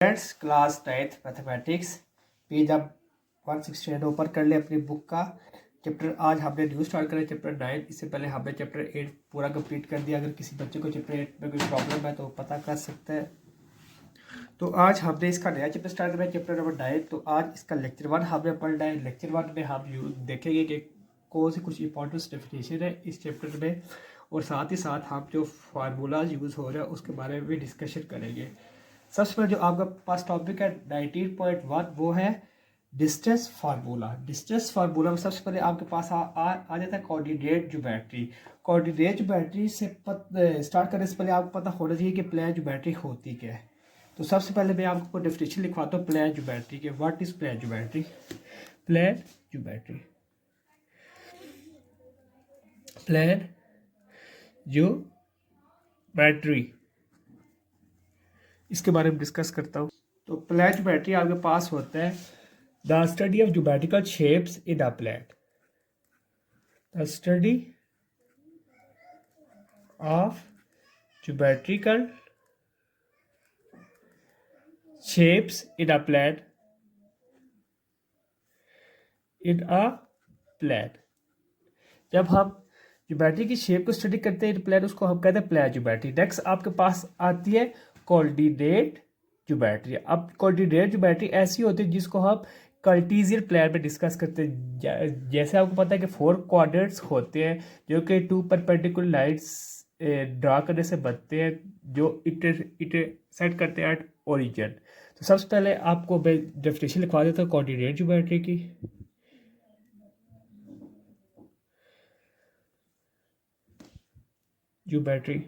Friends, class 9th mathematics page आप 168 ऊपर कर ले अपनी बुक का चैप्टर। आज हमने न्यू स्टार्ट करा चैप्टर 9। इससे पहले हमने चैप्टर 8 पूरा कंप्लीट कर दिया। अगर किसी बच्चे को चैप्टर 8 में कोई प्रॉब्लम है तो पता कर सकते हैं। तो आज हमने इसका नया चैप्टर स्टार्ट करा चैप्टर नंबर 9। तो आज इसका लेक्चर 1 हमने पढ़ना है। लेक्चर 1 में हम देखेंगे कि कौन सी कुछ इंपॉर्टेंट डेफिनेशन है इस चैप्टर में, और साथ ही साथ हम जो फार्मूलाज यूज़ हो रहे हैं उसके बारे में भी डिस्कशन करेंगे। सबसे पहले जो आपका पास टॉपिक है 19.1 वो है डिस्टेंस फार्मूला। डिस्टेंस फार्मूला में सबसे पहले आपके पास आ जाता है कोऑर्डिनेट ज्योमेट्री। कोऑर्डिनेट ज्योमेट्री से स्टार्ट करने से पहले आपको पता होना चाहिए कि प्लेन ज्योमेट्री होती क्या है। तो सबसे पहले मैं आपको डेफिनेशन लिखवाता हूँ प्लेन ज्योमेट्री के। What is plane geometry? Plane geometry, plane geometry, इसके बारे में डिस्कस करता हूँ। तो प्लेन ज्योमेट्री आपके पास होता है the study of geometrical shapes in a plane. The study of geometrical shapes in a plane, in a plane. जब हम ज्योमेट्री की शेप को स्टडी करते हैं इन प्लेन, उसको हम कहते हैं प्लेन ज्योमेट्री। नेक्स्ट आपके पास आती है कोऑर्डिनेट ज्योमेट्री। अब कोऑर्डिनेट ज्योमेट्री ऐसी होती है जिसको हम कार्टेशियन प्लेन में डिस्कस करते हैं। जैसे आपको पता है कि 4 कोऑर्डिनेट्स होते हैं जो कि 2 परपेंडिकुलर लाइन्स ड्रा करने से बनते हैं जो इंटरसेक्ट करते हैं एट ओरिजिन। तो सबसे पहले आपको मैं डेफिनेशन लिखवा देता हूँ कोऑर्डिनेट ज्योमेट्री की। Geometry,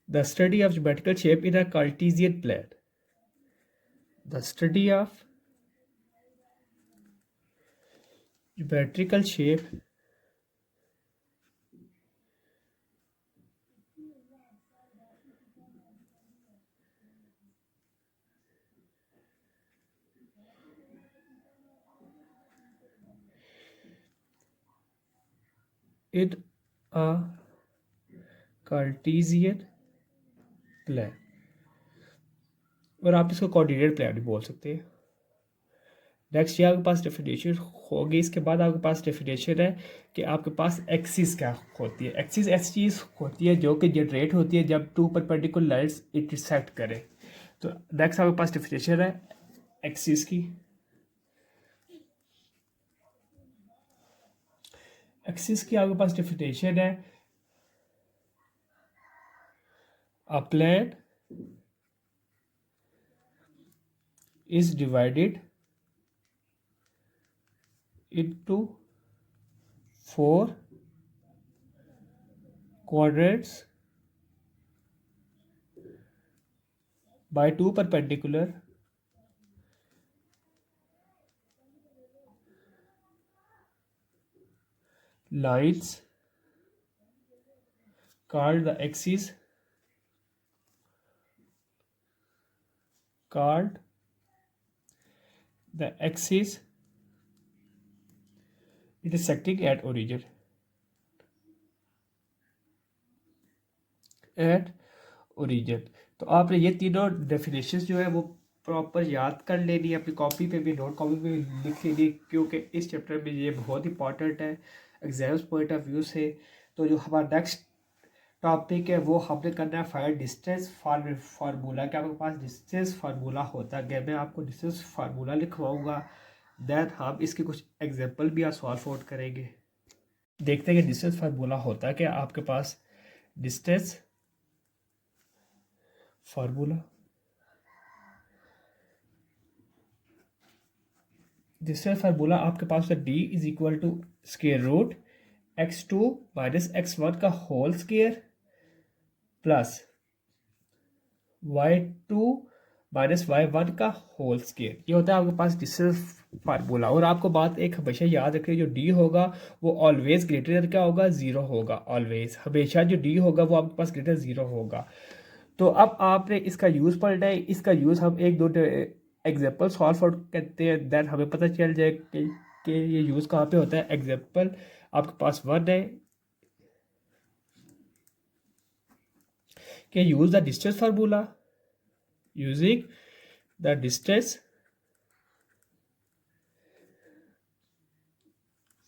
the study of geometrical shape in a Cartesian plane. The study of geometrical shape in a Cartesian plane, और आप इसको कोऑर्डिनेट प्लेन भी बोल सकते हैं। नेक्स्ट ये आपके पास डेफिनेशन होगी। इसके बाद आपके पास डेफिनेशन है कि आपके पास एक्सिस क्या होती है। एक्सिस ऐसी चीज़ होती है जो कि जनरेट होती है जब 2 परपेंडिकुलर लाइन्स इंटरसेक्ट करें। तो नेक्स्ट आपके पास डेफिनेशन है एक्सिस की। एक्सिस की आपके पास डेफिनेशन है a plane is divided into 4 quadrants by 2 perpendicular lines called the axis, called the axis intersecting at origin. At origin. तो आपने ये तीनों डेफिनेशंस जो है वो प्रॉपर याद कर लेनी है, अपनी कॉपी पे भी, नोट कॉपी पे भी लिख लेनी है, क्योंकि इस चैप्टर में ये बहुत इंपॉर्टेंट है एग्जाम्स पॉइंट ऑफ व्यू से। तो जो हमारा नेक्स्ट टॉपिक है वो हमने करना है फाइंड डिस्टेंस फार्मूला। क्या आपके पास डिस्टेंस फार्मूला होता है? मैं आपको डिस्टेंस फार्मूला लिखवाऊंगा, देन हम इसके कुछ एग्जाम्पल भी आप सॉल्व आउट करेंगे। देखते हैं कि डिस्टेंस फार्मूला होता है क्या आपके पास। डिस्टेंस फार्मूला, डिस्टेंस फार्मूला आपके पास है d is equal to square root x2 minus x1 का whole square plus y2 minus y1 का होल स्क्वायर। ये होता है आपके पास डिस्टेंस फार्मूला। और आपको बात एक हमेशा याद रखें, जो d होगा वो ऑलवेज ग्रेटर देन क्या होगा? 0 होगा। ऑलवेज, हमेशा जो d होगा वो आपके पास ग्रेटर 0 होगा। तो अब आपने इसका यूज़ पढ़ना है। इसका यूज़ हम एक दो एग्जाम्पल सॉल्व आउट करते हैं, देन हमें पता चल जाए कि ये यूज़ कहाँ पे होता है। एग्जाम्पल आपके पास 1 है, कि use the distance formula, using the distance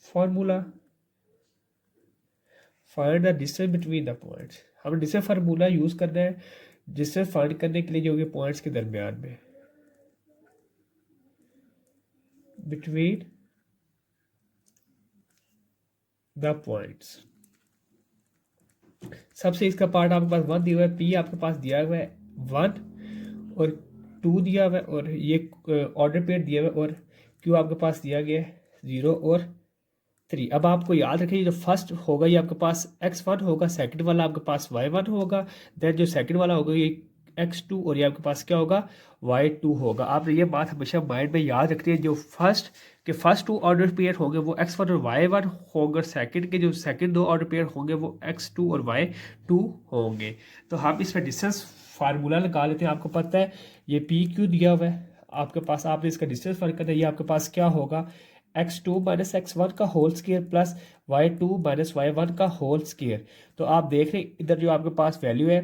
formula find the distance between the points. हमें डिस्टेंस फार्मूला यूज़ करना है डिस्टेंस फाइंड करने के लिए जो कि पॉइंट्स के दरमियान में, बिटवीन द पॉइंट्स। सबसे इसका पार्ट आपके पास 1 दिया हुआ है, पी आपके पास दिया हुआ है 1 और 2 दिया हुआ है, और ये ऑर्डर पेयर दिया हुआ है, और क्यू आपके पास दिया गया है 0 और 3। अब आपको याद रखिए जो फर्स्ट होगा ये आपके पास x1 होगा, सेकंड वाला आपके पास y1 होगा, देन जो सेकंड वाला होगा ये x2 और ये आपके पास क्या होगा y2 होगा। आप ये बात हमेशा माइंड में याद रखिए, जो फर्स्ट 2 ऑर्डर पेयर होंगे वो x1 और y1 होंगे, सेकंड के जो सेकंड 2 ऑर्डर पेयर होंगे वो x2 और y2 होंगे। तो हम इसमें डिस्टेंस फार्मूला लगा लेते हैं। आपको पता है ये पी क्यू दिया हुआ है आपके पास, आपने इसका डिस्टेंस फर्क करना है, ये आपके पास क्या होगा x2 माइनस x1 का whole square plus y2 minus y1 का होल स्केयर। तो आप देख रहे हैं इधर जो आपके पास वैल्यू है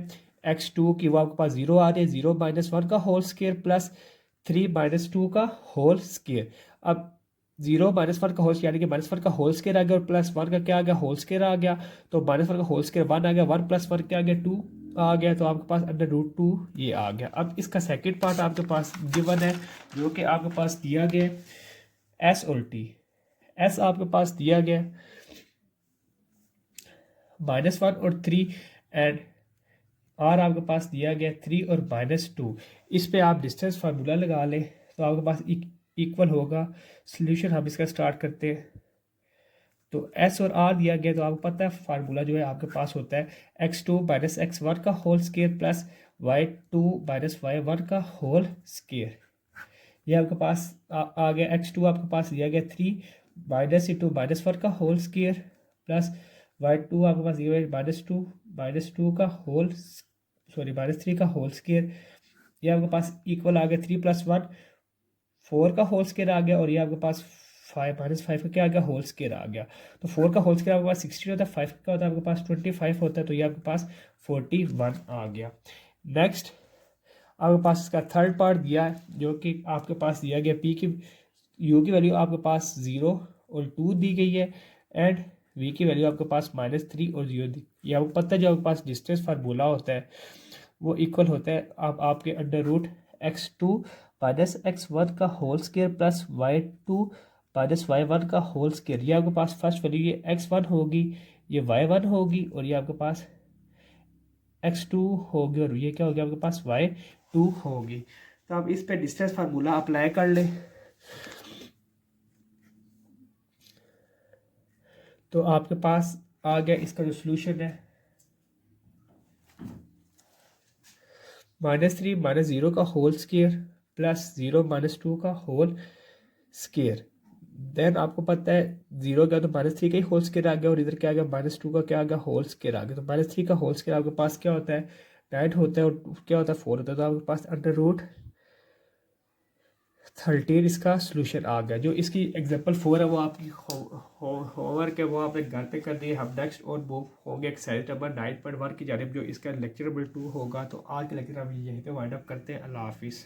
x2 की वो आपके पास 0 आ रही है, 0 माइनस 1 का होल स्केयर प्लस 3 माइनस 2 का होल स्केयर। अब 0 माइनस 1 का होल यानी कि माइनस 1 का होल स्केयर आ गया और प्लस 1 का क्या आ गया होल स्केयर आ गया, तो माइनस 1 का होल स्केयर 1 आ गया, 1 प्लस 1 क्या आ गया 2 आ गया, तो आपके पास अंडर रूट 2 ये आ गया। अब इसका सेकेंड पार्ट आपके पास गिवन है जो कि आपके पास दिया गया एस और टी। एस आपके पास दिया गया -1 और 3 एंड आर आपके पास दिया गया 3 और -2। इस पे आप डिस्टेंस फार्मूला लगा लें तो आपके पास इक्वल होगा। सॉल्यूशन हम इसका स्टार्ट करते हैं। तो एस और आर दिया गया तो आपको पता है फार्मूला जो है आपके पास होता है x2 माइनस x1 का whole square plus y2 minus y1 का होल स्केयर। ये आपके पास आ गया x2 आपके पास दिया गया 3 माइनस इंटू -1 का होल स्केयर प्लस y2 आपके पास दिया गया -2 का होल -3 का होल स्केयर। ये आपके पास इक्वल आ गया 3 + 1 4 का होल स्केयर आ गया, और ये आपके पास 5 का क्या आ गया होल स्केयर आ गया। तो 4 का होल स्केयर आपके पास 16 होता है, 5 का होता है आपके पास 25 होता है, तो ये आपके पास 41 आ गया। नेक्स्ट आपके पास इसका थर्ड पार्ट दिया है जो कि आपके पास दिया गया पी की यू की वैल्यू आपके पास 0 और 2 दी गई है, एंड वी की वैल्यू आपके पास -3 और 0 दी। ये आपको पता है जो आपके पास डिस्टेंस फार्मूला होता है वो इक्वल होता है अब आपके under root x2 minus x1 का whole square plus y2 minus y1 का होल स्केयर। ये आपके पास फर्स्ट वैल्यू ये x1 होगी, ये y1 होगी, और ये आपके पास x2 होगी, और ये क्या होगी आपके पास y2 होगी। तो आप इस पे डिस्टेंस फार्मूला अप्लाई कर लें। तो आपके पास आ गया इसका जो सोल्यूशन है -3 माइनस 0 का होल स्केयर प्लस 0 माइनस 2 का होल स्केयर। देन आपको पता है 0 गया तो -3 का ही होल स्केयर आ गया, और इधर क्या आ गया -2 का क्या आ गया होल स्केयर आ गया। तो -3 का होल स्केयर आपके पास क्या होता है 9 होता है, और क्या होता है 4 होता है, तो आपके पास अंडर रूट 13 इसका सोल्यूशन आ गया। जो इसकी एग्जांपल 4 है वो आपकी होमवर्क है, वो आपने घर पे करनी है। हम नेक्स्ट और मूव होंगे एक्सरसाइज नंबर 9.1 की जानिब, जो इसका लेक्चर नंबर 2 होगा। तो आज के लेक्चर हम यहीं पे वाइंड अप करते हैं। अल्लाह हाफिज़।